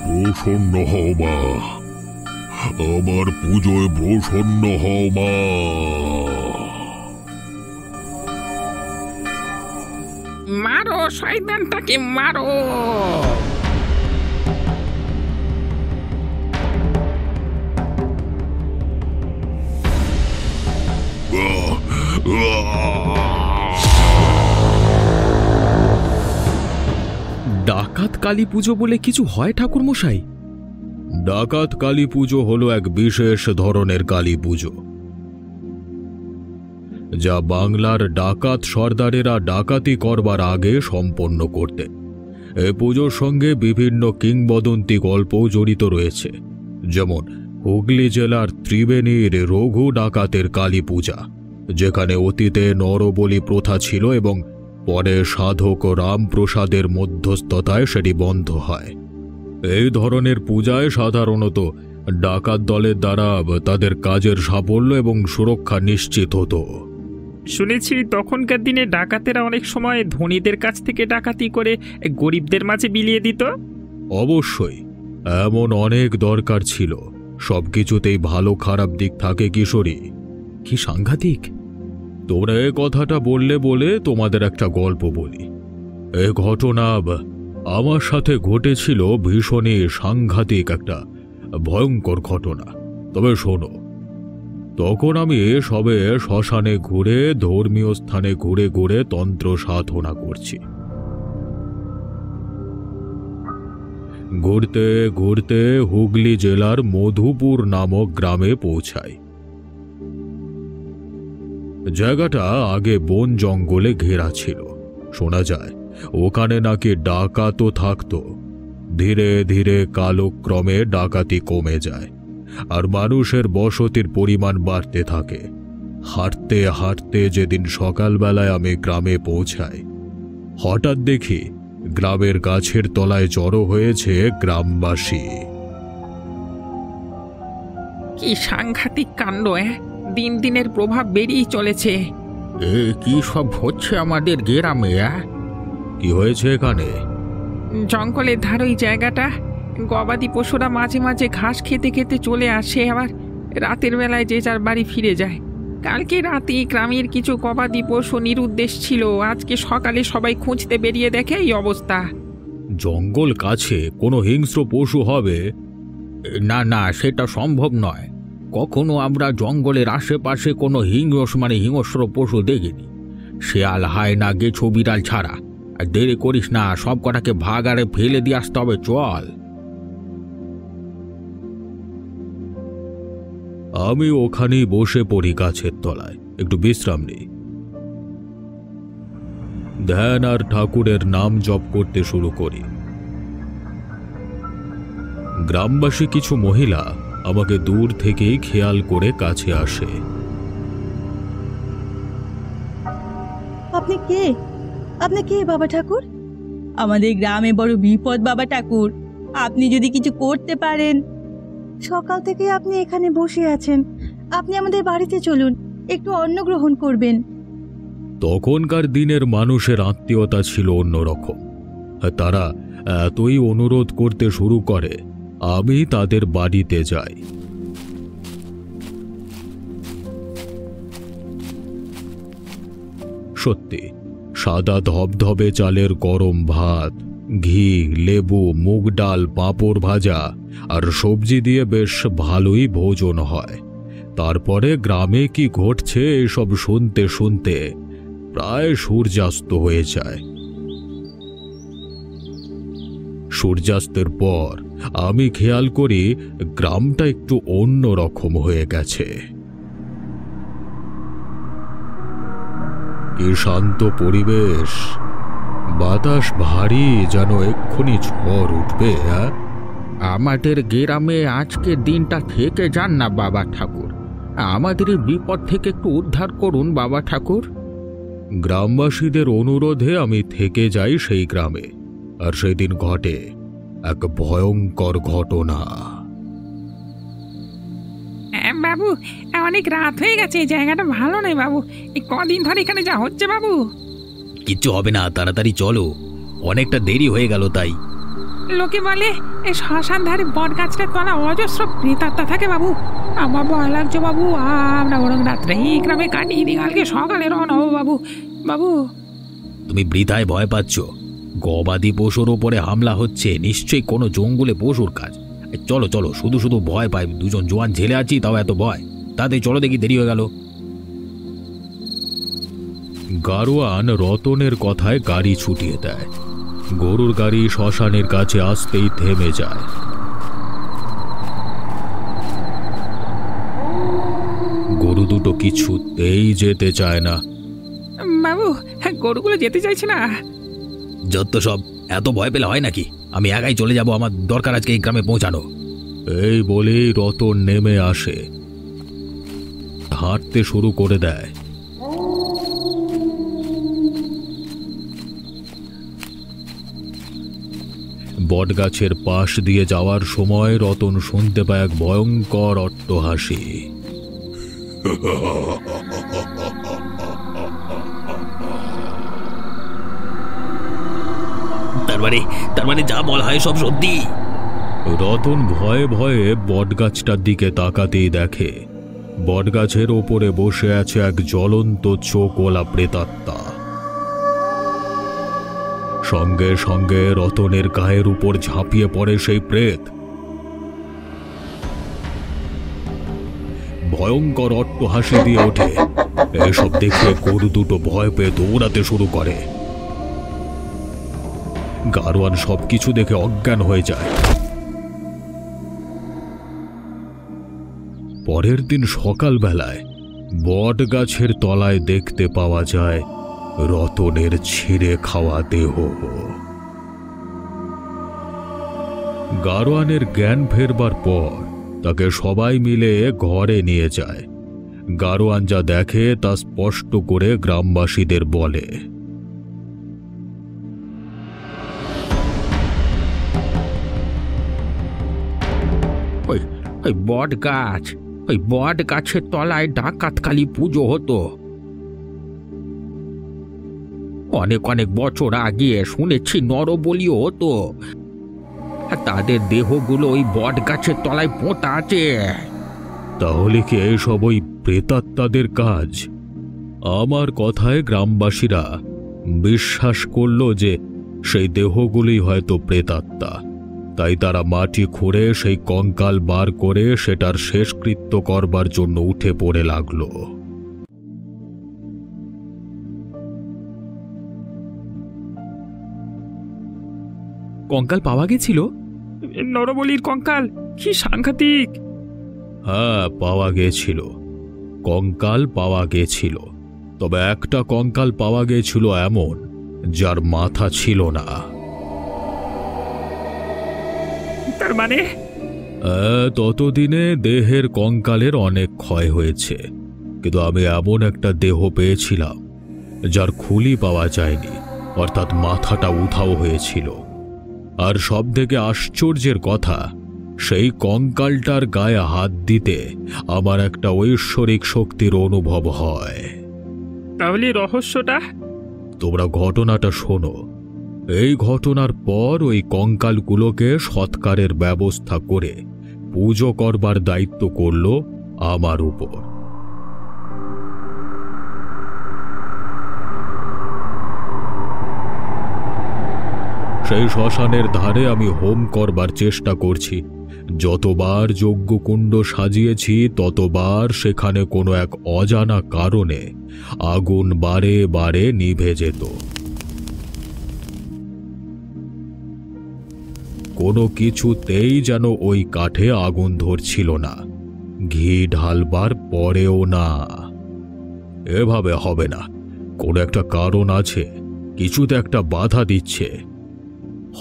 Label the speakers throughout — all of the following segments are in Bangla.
Speaker 1: প্রসন্ন হও মা, আমার পুজোয় প্রসন্ন হও মা।
Speaker 2: মারো শয়তানটাকে, মারো।
Speaker 3: ডাকাত কালী পুজো বলে কিছু হয় ঠাকুর মশাই?
Speaker 4: ডাকাত কালী পুজো হলো এক বিশেষ ধরনের কালী পুজো, যা বাংলার ডাকাত সর্দারেরা ডাকাতি করবার আগে সম্পন্ন করতেন। এই পুজোর সঙ্গে বিভিন্ন কিংবদন্তি গল্পও জড়িত রয়েছে, যেমন হুগলি জেলার ত্রিবেণীর রঘু ডাকাতের কালী পূজা, যেখানে অতীতে নরবলি প্রথা ছিল এবং পরে সাধক রামপ্রসাদের মধ্যস্থতায় সেটি বন্ধ হয়। এই ধরনের পূজায় সাধারণত ডাকাত দলের দ্বারা তাদের কাজের সাফল্য এবং সুরক্ষা নিশ্চিত হতো।
Speaker 2: শুনেছি তখনকার দিনে ডাকাতেরা অনেক সময় ধনীদের কাছ থেকে ডাকাতি করে গরিবদের মাঝে বিলিয়ে দিত।
Speaker 4: অবশ্যই, এমন অনেক দরকার ছিল। সবকিছুতেই ভালো খারাপ দিক থাকে কিশোরী।
Speaker 3: কি সাংঘাতিক!
Speaker 4: তোমরা এ কথাটা বললে বলে তোমাদের একটা গল্প বলি। এ ঘটনা আমার সাথে ঘটেছিল, ভীষণই সাংঘাতিক একটা ভয়ঙ্কর ঘটনা। তবে শোনো, তখন আমি সবে শ্মশানে ঘুরে, ধর্মীয় স্থানে ঘুরে ঘুরে তন্ত্র সাধনা করছি। ঘুরতে ঘুরতে হুগলি জেলার মধুপুর নামক গ্রামে পৌঁছাই। জায়গাটা আগে বন জঙ্গলে ঘেরা ছিল। শোনা যায় ওখানে নাকি ডাকাতও থাকতো। ধীরে ধীরে কালক্রমে ডাকাতি কমে যায় আর মানুষের বসতির পরিমাণ বাড়তে থাকে। হাঁটতে হাঁটতে যেদিন সকালবেলায় আমি গ্রামে পৌঁছাই, হঠাৎ দেখি গ্রামের গাছের তলায় জড়ো হয়েছে গ্রামবাসী।
Speaker 2: কি সাংঘাতিক কাণ্ড! দিন দিনের প্রভাব বেরিয়ে চলেছে।
Speaker 5: কি সব হচ্ছে আমাদের গ্রামে?
Speaker 4: কি হয়েছে এখানে?
Speaker 2: জঙ্গলের ধার ওই জায়গাটা, গবাদি পশুরা মাঝে মাঝে ঘাস খেতে খেতে চলে আসে, আবার রাতের বেলায় যে যার বাড়ি ফিরে যায়। কালকে রাতে গ্রামের কিছু গবাদি পশু নিরুদ্দেশ ছিল, আজকে সকালে সবাই খুঁজতে বেরিয়ে দেখে এই অবস্থা।
Speaker 4: জঙ্গল কাছে কোনো হিংস্র পশু হবে?
Speaker 5: না না, সেটা সম্ভব নয়। কখনো আমরা জঙ্গলের আশেপাশে কোনো হিংস্র পশু দেখিনি। শেয়াল, হায়না, গেছো, বিড়াল ছাড়া। আর দেরি করিস না, সব কটাকে ভাগাড়ে ফেলে দিয়ে আসতে হবে, চল।
Speaker 4: আমি ওখানেই বসে পড়ি গাছের তলায়, একটু বিশ্রাম নিই। ধ্যান আর ঠাকুরের নাম জপ করতে শুরু করি। গ্রামবাসী কিছু মহিলা আমাকে দূর থেকেই খেয়াল করে কাছে আসে।
Speaker 6: আপনি কে? আপনি কে বাবা ঠাকুর? আমাদের গ্রামে বড় বিপদ বাবা ঠাকুর, আপনি যদি কিছু করতে পারেন। সকাল থেকে আপনি এখানে বসে আছেন, আপনি আমাদের বাড়িতে চলুন, একটু অন্ন গ্রহণ করবেন।
Speaker 4: তখনকার দিনের মানুষের আত্মীয়তা ছিল অন্যরকম। তারা এতই অনুরোধ করতে শুরু করে, আমি তাদের বাড়িতে যাই। সত্যি, সাদা ধবধবে চালের গরম ভাত, ঘি, লেবু, মুগ ডাল, পাঁপড় ভাজা আর সবজি দিয়ে বেশ ভালোই ভোজন হয়। তারপরে গ্রামে কি ঘটছে এসব শুনতে শুনতে প্রায় সূর্যাস্ত হয়ে যায়। সূর্যাস্তের পর আমি খেয়াল করি গ্রামটা একটু অন্য রকম হয়ে গেছে। কি শান্ত পরিবেশ, বাতাস ভারী, যেন এক্ষুনি ঝড় উঠবে।
Speaker 5: আমাদের গ্রামে আজকের দিনটা থেকে যান না বাবা ঠাকুর, আমাদের এই বিপদ থেকে একটু উদ্ধার করুন বাবা ঠাকুর।
Speaker 4: গ্রামবাসীদের অনুরোধে আমি থেকে যাই সেই গ্রামে, আর সেদিন ঘটে এক ভয়ঙ্কর ঘটনা।
Speaker 2: বাবু, অনেক রাত হয়ে গেছে, এই জায়গাটা ভালো নয় বাবু। এই কদিন ধরে এখানে যা হচ্ছে বাবু।
Speaker 3: কিচ্ছু হবে না, তাড়াতাড়ি চলো।
Speaker 5: অনেকটা দেরি হয়ে গেল তাই।
Speaker 2: লোকে বলে এই শ্মশান ধারে বট গাছটা তলা অজস্র প্রেতাত্মা থাকে বাবু। আমার ভয় লাগছে বাবু, আমরা বরং রাত্রে এই গ্রামে কাটিয়ে দিই, কালকে সকালে রওনা হবো বাবু। বাবু
Speaker 5: তুমি বৃথায় ভয় পাচ্ছ। গবাদি পশুর ওপরে হামলা হচ্ছে, নিশ্চয়ই কোনো জঙ্গলে পশুর কাজ। চলো চলো, শুধু শুধু ভয় পাই, দুজন জোয়ান ঝেলে আছি তাও এত ভয়। তাতে চলো দেখি, দেরি হয়ে গেল।
Speaker 4: গাড়োয়ান রতনের কথায় গাড়ি ছুটিয়ে দেয়। গরুর গাড়ি শ্মশানের কাছে আসতেই থেমে যায়। গরু দুটো কিছুতেই যেতে চায় না।
Speaker 2: বাবু গরুগুলো যেতে চাইছে না।
Speaker 5: যত সব, এত ভয় পেলে হয় নাকি? আমি একাই চলে যাব, আমার দরকার আজকে এই গ্রামে পৌঁছানো।
Speaker 4: এই বলেই রতন নেমে আসে, হাঁটতে শুরু করে দেয়। বটগাছের পাশ দিয়ে যাওয়ার সময় রতন শুনতে পায় এক ভয়ঙ্কর অট্টহাসি।
Speaker 5: তার মানে যা বলা হয় সব সত্যি।
Speaker 4: রতন ভয়ে ভয়ে বটগাছটার দিকে তাকাতেই দেখে বটগাছের ওপরে বসে আছে এক জ্বলন্ত চোখওয়ালা প্রেতাত্মা। সঙ্গে সঙ্গে রতনের গায়ের উপর ঝাঁপিয়ে পড়ে সেই প্রেত। ভয়ঙ্কর অট্টহাসি দিয়ে ওঠে। এসব দেখে গরু দুটো ভয় পেয়ে দৌড়াতে শুরু করে। গাড়োয়ান সবকিছু দেখে অজ্ঞান হয়ে যায়। পরের দিন সকালবেলায় বট গাছের তলায় দেখতে পাওয়া যায় রতনের ছিঁড়ে খাওয়া দেহ। গাড়োয়ানের জ্ঞান ফেরবার পর তাকে সবাই মিলে ঘরে নিয়ে যায়। গাড়োয়ান যা দেখে তা স্পষ্ট করে গ্রামবাসীদের বলে।
Speaker 5: ওই বট গাছের তলায় ডাকাতকালী পুজো হতো। অনেক অনেক বছর আগে শুনেছি নরবলিও হতো। তাদের দেহগুলো ওই বট গাছের তলায় পোঁতা আছে।
Speaker 4: তাহলে কি এসব ওই প্রেতাত্মাদের কাজ? আমার কথায় গ্রামবাসীরা বিশ্বাস করল যে সেই দেহগুলি হয়তো প্রেতাত্মা। তাই তারা মাটি খুঁড়ে সেই কঙ্কাল বার করে সেটার শেষকৃত্য করবার জন্য উঠে পড়ে লাগলো।
Speaker 3: কঙ্কাল পাওয়া গেছিল?
Speaker 2: নরবলির কঙ্কাল, কি সাংঘাতিক!
Speaker 4: হ্যাঁ, পাওয়া গেছিল, কঙ্কাল পাওয়া গেছিল। তবে একটা কঙ্কাল পাওয়া গেছিল এমন যার মাথা ছিল না।
Speaker 2: তার মানে
Speaker 4: ততদিনে দেহের কঙ্কালের অনেক ক্ষয় হয়েছে, কিন্তু আমি এমন একটা দেহ পেয়েছিলাম যার খুলি পাওয়া যায়নি, অর্থাৎ মাথাটা উধাও হয়েছিল। আর সবথেকে আশ্চর্যের কথা, সেই কঙ্কালটার গায়ে হাত দিতে আমার একটা ঐশ্বরিক শক্তির অনুভব হয়।
Speaker 2: তাহলে রহস্যটা?
Speaker 4: তোমরা ঘটনাটা শোনো। এই ঘটনার পর ওই কঙ্কালগুলোকে সৎকারের ব্যবস্থা করে পুজো করবার দায়িত্ব করল আমার উপর। সেই শ্মশানের ধারে আমি হোম করবার চেষ্টা করছি। যতবার যজ্ঞকুণ্ড সাজিয়েছি ততবার সেখানে কোনো এক অজানা কারণে আগুন বারে বারে নিভে যেত। কোনো কিছুতেই যেন ওই কাঠে আগুন ধরছিল না, ঘি ঢালবার পরেও না। এভাবে হবে না, কোনো একটা কারণ আছে, কিছুতে একটা বাধা দিচ্ছে।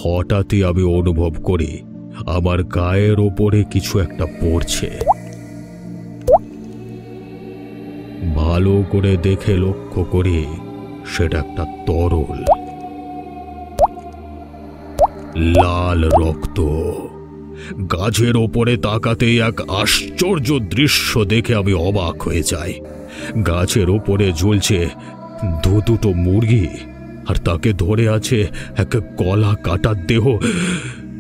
Speaker 4: হঠাৎই আমি অনুভব করি আমার গায়ের ওপরে কিছু একটা পড়ছে। ভালো করে দেখে লক্ষ্য করি সেটা একটা তরল, লাল রক্ত। গাছের ওপরে তাকাতেই এক আশ্চর্য দৃশ্য দেখে আমি অবাক হয়ে যাই। গাছের ওপরে ঝুলছে দুটো মুরগি, আর তাকে ধরে আছে এক গলা কাটা দেহ।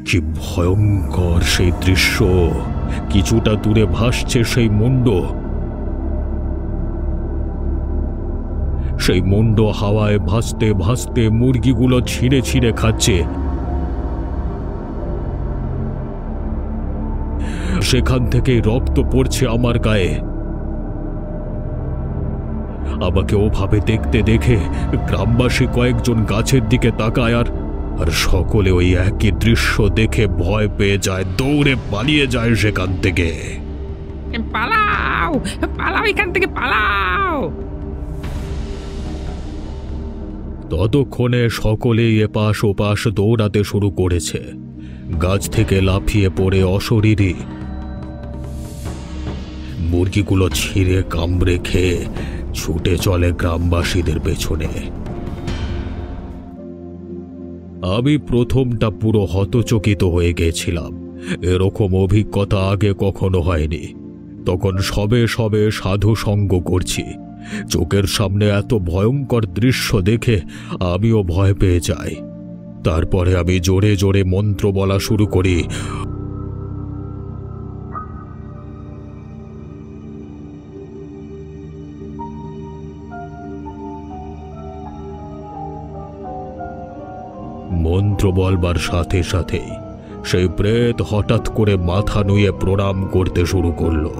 Speaker 4: কি ভয়ঙ্কর সেই দৃশ্য! কিছুটা দূরে ভাসছে সেই মুন্ড। সেই মুন্ড হাওয়ায় ভাসতে ভাসতে মুরগিগুলো ছিঁড়ে ছিঁড়ে খাচ্ছে। সেখান থেকে রক্ত পড়ছে আমার গায়ে। আমাকে ওভাবে দেখতে দেখে গ্রামবাসী কয়েকজন গাছের দিকে তাকায়, আর সকলে ওই একই দৃশ্য দেখে ভয় পেয়ে যায়, দৌড়ে পালিয়ে যায় সেখান থেকে।
Speaker 2: পালাও পালাও, এখান থেকে পালাও!
Speaker 4: ততক্ষণে সকলেই এপাশ ওপাশ দৌড়াতে শুরু করেছে। গাছ থেকে লাফিয়ে পড়ে অশরীরী মুরগিগুলো ছিঁড়ে কামড়ে খেয়ে ছুটে চলে গ্রামবাসীদের পেছনে। আমি প্রথমটা পুরো হতচকিত হয়ে গেছিলাম। এরকম অভিজ্ঞতা আগে কখনো হয়নি। তখন সবে সবে সাধু সঙ্গ করছি। চোখের সামনে এত ভয়ঙ্কর দৃশ্য দেখে আমিও ভয় পেয়ে যাই। তারপরে আমি জোরে জোরে মন্ত্র বলা শুরু করি। মন্ত্র বলবার সাথে সাথেই সেই প্রেত হঠাৎ করে মাথা নুয়ে প্রণাম করতে শুরু করলো।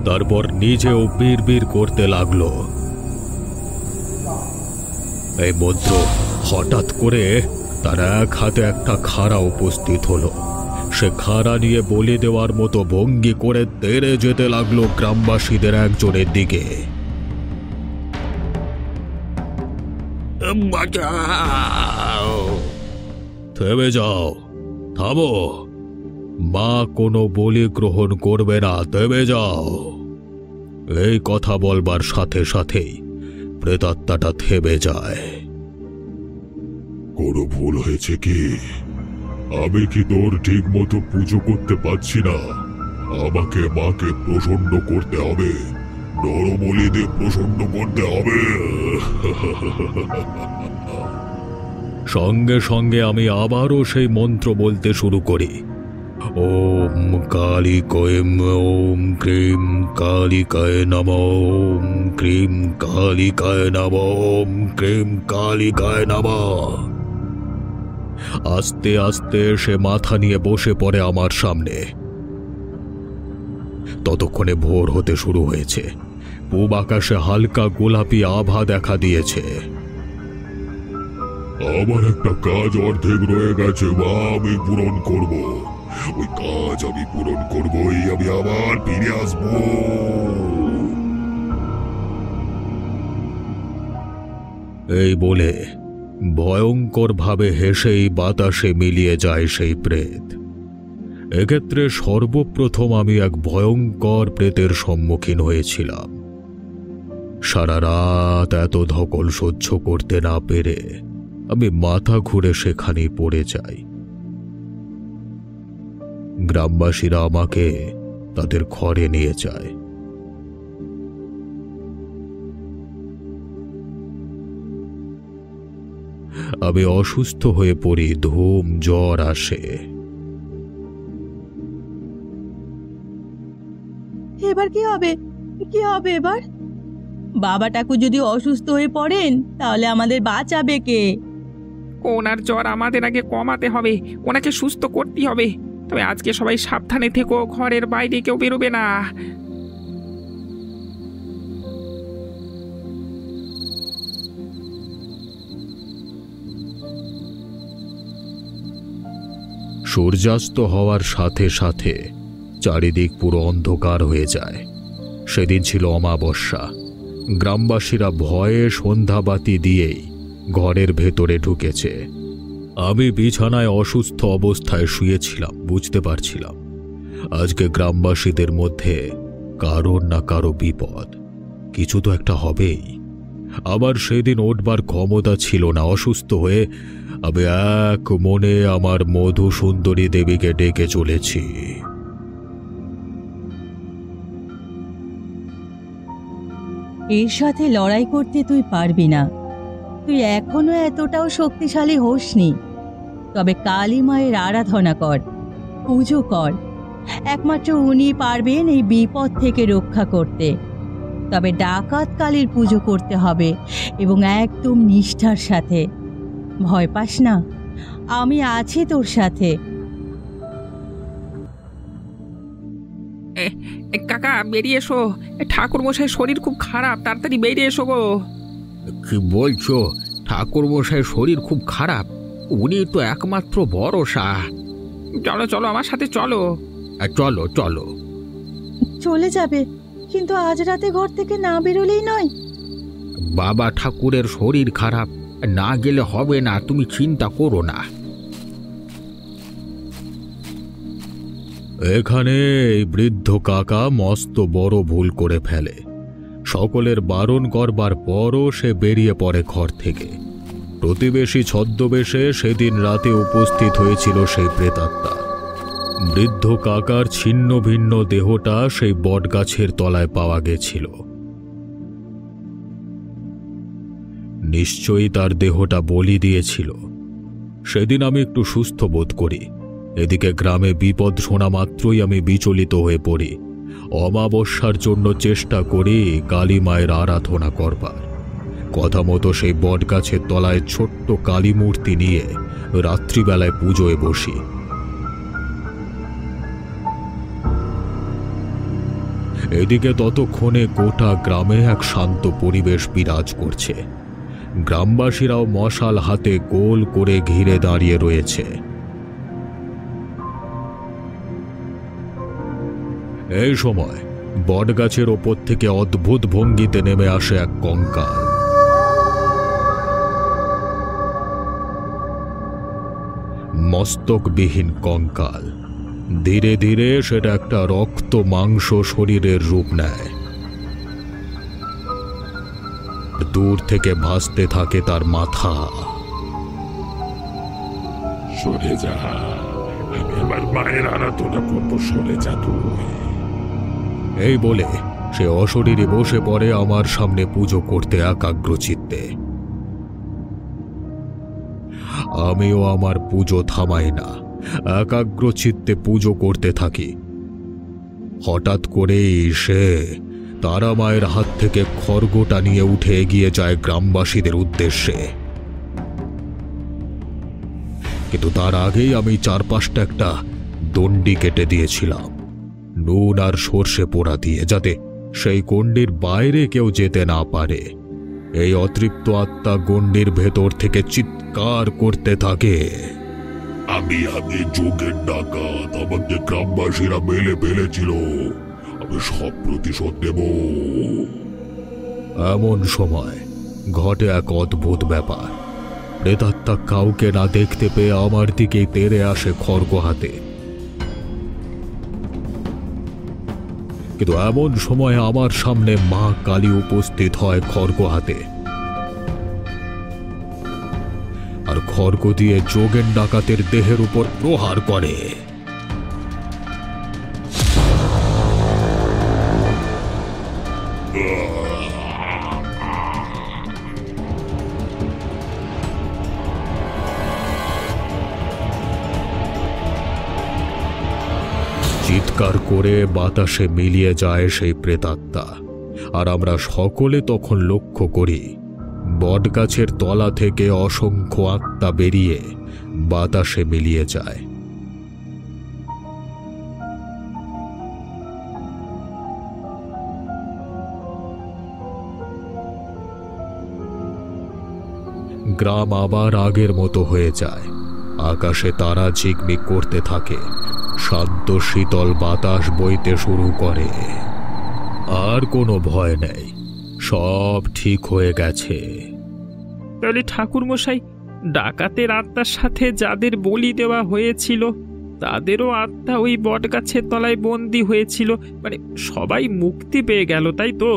Speaker 4: তারপর নিজেও বিড়বিড় করতে লাগলো। এই মন্ত্র হঠাৎ করে তার এক হাতে একটা খাড়া উপস্থিত হলো। সে খাড়া নিয়ে বলি দেওয়ার মতো ভঙ্গি করে তেড়ে যেতে লাগলো গ্রামবাসীদের একজনের দিকে। থেমে যাও, থামো। মা কোনো বলি গ্রহণ করবে না, থেমে যাও। এই কথা বলবার সাথে সাথেই প্রেতাত্মাটা থেমে যায়।
Speaker 1: কোনো ভুল হয়েছে কি? আমি কি তোর ঠিক মতো পুজো করতে পারছি না? আমাকে মাকে প্রসন্ন করতে হবে, নরবলিদের প্রসন্ন করতে হবে।
Speaker 4: সঙ্গে সঙ্গে আমি আবারও সেই মন্ত্র বলতে শুরু করি। ওম কালিকায় ওম ক্রিম কালিকায় নমঃ, ওম ক্রিম কালিকায় নমঃ, ওম ক্রিম কালিকায় নমঃ। আস্তে আস্তে সে মাথা নিয়ে বসে পড়ে আমার সামনে। ততক্ষণে ভোর হতে শুরু হয়েছে। পূব আকাশে হালকা গোলাপি আভা দেখা দিয়েছে।
Speaker 1: আমার একটা কাজ অর্ধেক রয়ে গেছে মা, আমি পূরণ করব। ওই কাজ আমি পূরণ করবই, আমি আবার ফিরে আসবো।
Speaker 4: এই বলে ভয়ঙ্কর ভাবে হেসেই বাতাসে মিলিয়ে যায় সেই প্রেত। এক্ষেত্রে সর্বপ্রথম আমি এক ভয়ঙ্কর প্রেতের সম্মুখীন হয়েছিলাম। সারা রাত এত ধকল সহ্য করতে না পেরে আমি মাথা ঘুরে সেখানেই পড়ে যাই। গ্রামবাসীরা আমাকে তাদের ঘরে নিয়ে যায়। আমি অসুস্থ হয়ে পড়ি, ধুম জ্বর আসে।
Speaker 6: এবার কি হবে? কি হবে এবার? বাবা ঠাকুর যদি অসুস্থ হয়ে পড়েন তাহলে আমাদের বাঁচাবে কে?
Speaker 2: ওনার জ্বর আমাদের আগে কমাতে হবে, ওনাকে সুস্থ করতে হবে। তবে আজকে সবাই সাবধানে থেকো, ঘরের বাইরে কেউ বেরোবে না।
Speaker 4: সূর্যাস্ত হওয়ার সাথে সাথে চারিদিক পুরো অন্ধকার হয়ে যায়। সেদিন ছিল অমাবস্যা। গ্রামবাসীরা ভয়ে সন্ধ্যাবাতি দিয়েই ঘরের ভেতরে ঢুকেছে। আমি বিছানায় অসুস্থ অবস্থায় শুয়েছিলাম। বুঝতে পারছিলাম আজকে গ্রামবাসীদের মধ্যে কারোর না কারো বিপদ, কিছু তো একটা হবেই। আবার সেদিন উঠবার ক্ষমতা ছিল না। অসুস্থ হয়ে আমি এক মনে আমার মধু সুন্দরী দেবীকে ডেকে চলেছি।
Speaker 6: এর সাথে লড়াই করতে তুই পারবি না। তুই এখনো এতটাও শক্তিশালী হোসনি। তবে কালী মায়ের আরাধনা কর, পুজো কর। একমাত্র উনি পারবেন এই বিপদ থেকে রক্ষা করতে। তবে ডাকাত কালীর পুজো করতে হবে, এবং একদম নিষ্ঠার সাথে। ভয় পাস না, আমি আছি তোর সাথে।
Speaker 2: কাকা বেরিয়ে এসো, ঠাকুর মশাই শরীর খুব খারাপ, তাড়াতাড়ি বেরিয়ে এসো গো।
Speaker 5: কি বলছো? ঠাকুর মশাই শরীর খুব খারাপ? উনি তো একমাত্র ভরসা।
Speaker 2: চলো চলো, আমার সাথে চলো।
Speaker 5: চলো চলো।
Speaker 6: চলে যাবে, কিন্তু আজ রাতে ঘর থেকে না বেরোলেই নয়।
Speaker 5: বাবা ঠাকুরের শরীর খারাপ, না গেলে হবে না, তুমি চিন্তা করো না।
Speaker 4: এখানে এই বৃদ্ধ কাকা মস্ত বড় ভুল করে ফেলে। সকলের বারণ করবার পরও সে বেরিয়ে পড়ে ঘর থেকে। প্রতিবেশী ছদ্মবেশে সেদিন রাতে উপস্থিত হয়েছিল সেই প্রেতাত্মা। বৃদ্ধ কাকার ছিন্ন ভিন্ন দেহটা সেই বটগাছের তলায় পাওয়া গেছিল। নিশ্চয়ই তার দেহটা বলি দিয়েছিল। সেদিন আমি একটু সুস্থ বোধ করি। এদিকে গ্রামে বিপদ শোনা মাত্রই আমি বিচলিত হয়ে পড়ি। অমাবস্যার জন্য চেষ্টা করি কালী মায়ের আরাধনা করবার। কথা মতো সেই বটগাছের তলায় ছোট্ট কালী মূর্তি নিয়ে রাত্রিবেলায় পুজোয় বসি। এদিকে ততক্ষণে গোটা গ্রামে এক শান্ত পরিবেশ বিরাজ করছে। গ্রামবাসীরাও মশাল হাতে গোল করে ঘিরে দাঁড়িয়ে রয়েছে। এই সময় বটগাছের ওপর থেকে অদ্ভুত ভঙ্গিতে নেমে আসে এক কঙ্কাল। মস্তকবিহীন কঙ্কাল। ধীরে ধীরে সেটা একটা রক্ত মাংস শরীরের রূপ নেয়। দূর থেকে ভাসতে থাকে তার মাথা।
Speaker 1: সরে যা, আমি আমার মায়ের আরাধনা করবো, সরে যা তুই।
Speaker 4: এই বলে সে অশরীরে বসে পড়ে আমার সামনে পুজো করতে একাগ্রচিত্তে। আমিও আমার পুজো থামাই না, একাগ্রচিত্তে পুজো করতে থাকি। হঠাৎ করেই সে তারা মায়ের হাত থেকে খড়গটা নিয়ে উঠে এগিয়ে যায় গ্রামবাসীদের উদ্দেশ্যে। কিন্তু তার আগেই আমি চারপাশটা একটা দণ্ডি কেটে দিয়েছিলাম, নুন আর সর্ষে পোড়া দিয়ে, যাতে সেই গণ্ডির বাইরে কেউ যেতে না পারে। এই অতৃপ্ত আত্মা গণ্ডির ভেতর থেকে চিৎকার করতে থাকে,
Speaker 1: আমি যোগের ডাকাত, আমাকে গ্রামবাসীরা মেলে ফেলেছিল, আমি সব প্রতিশোধ দেব।
Speaker 4: এমন সময় ঘটে এক অদ্ভুত ব্যাপার। প্রেতাত্মা কাউকে না দেখতে পেয়ে আমার দিকেই তেড়ে আসে খড়গ হাতে। কিন্তু এমন সময় আমার সামনে মা কালী উপস্থিত হয় খড়গ হাতে, আর খড়গ দিয়ে যোগেন ডাকাতের দেহের উপর প্রহার করে। চিৎকার করে বাতাসে মিলিয়ে যায় সেই প্রেতাত্মা, আর আমরা সকলে তখন লক্ষ্য করি বটগাছের তলা থেকে অসংখ্য আত্মা বেরিয়ে বাতাসে মিলিয়ে যায়। গ্রাম আবার আগের মতো হয়ে যায়। আকাশে তারা ঝিকমিক করতে থাকে, শান্ত শীতল বাতাস বইতে শুরু করে। আর কোনো ভয় নেই, সব ঠিক হয়ে গেছে।
Speaker 2: তাহলে ঠাকুর মশাই, ডাকাতের আত্মার সাথে যাদের বলি দেওয়া হয়েছিল তাদেরও আত্মা ওই বটগাছের তলায় বন্দী হয়েছিল, মানে সবাই মুক্তি পেয়ে গেল, তাই তো?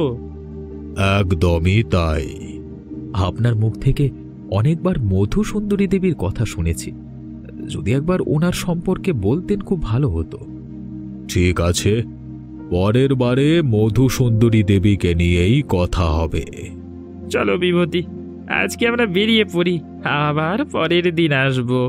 Speaker 4: একদমই তাই।
Speaker 3: আপনার মুখ থেকে অনেকবার মধু সুন্দরী দেবীর কথা শুনেছি, যদি একবার ওনার সম্পর্কে বলতেন খুব ভালো হতো।
Speaker 4: ঠিক আছে, পরের বারে মধুসুন্দরী দেবীকে নিয়েই কথা হবে।
Speaker 2: চলো বিভূতি, আজকে আমরা বেরিয়ে পড়ি, আবার পরের দিন আসবো।